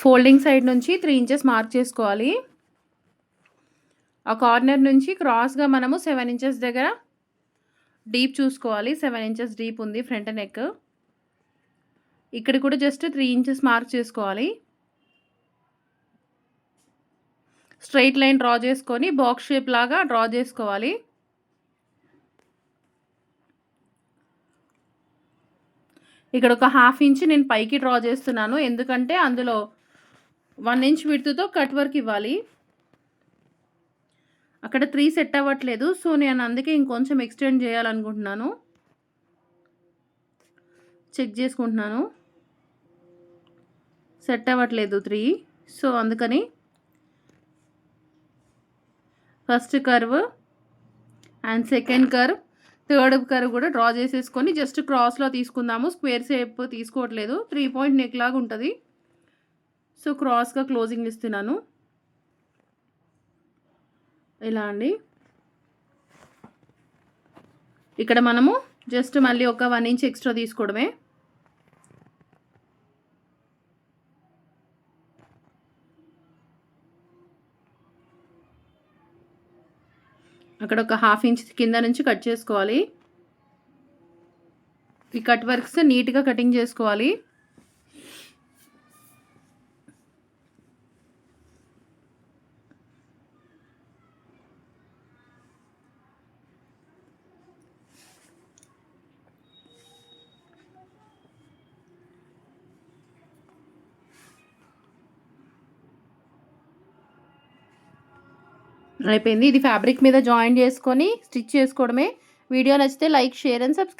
Folding side నుంచి 3 inches mark చేసుకోవాలి. ఆ కార్నర్ నుంచి క్రాస్‌గా మనము 7 ఇంచెస్ దగ్గర డీప్ చూసుకోవాలి. 7 ఇంచెస్ డీప్ ఉంది ఫ్రంట్ నెక్. ఇక్కడ కూడా జస్ట్ 3 ఇంచెస్ మార్క్ చేసుకోవాలి. స్ట్రెయిట్ లైన్ డ్రా చేసుకొని బాక్స్ షేప్ లాగా డ్రా చేసుకోవాలి. ఇక్కడ ఒక హాఫ్ ఇంచ్ నేను పైకి డ్రా చేస్తున్నాను. ఎందుకంటే అందులో 1 ఇంచ్ విడ్త్‌తో కట్ వర్క్ ఇవ్వాలి. అక్కడ 3 సెట్ అవ్వట్లేదు. సో నేను అందుకే ఇంకొంచెం ఎక్స్టెండ్ చేయాలనుకుంటున్నాను. చెక్ చేసుకుంటున్నాను. సెట్ అవ్వట్లేదు 3. సో అందుకని first curve and second curve, third curve కూడా డ్రా చేసేసుకొని జస్ట్ క్రాస్లో తీసుకుందాము. స్క్వేర్ షేప్ తీసుకోవట్లేదు. 3 పాయింట్ నెక్ లాగా ఉంటుంది. సో క్రాస్గా క్లోజింగ్ ఇస్తున్నాను. ఇలా అండి. ఇక్కడ మనము జస్ట్ మళ్ళీ ఒక 1 ఇంచ్ ఎక్స్ట్రా తీసుకోవడమే. అక్కడ ఒక హాఫ్ ఇంచ్ కింద నుంచి కట్ చేసుకోవాలి. ఈ కట్ వర్క్స్ నీట్గా కటింగ్ చేసుకోవాలి. అయిపోయింది. ఇది ఫ్యాబ్రిక్ మీద జాయిన్ చేసుకొని స్టిచ్ చేసుకోవడమే. వీడియో నచ్చితే లైక్, షేర్ అండ్ సబ్స్క్రైబ్.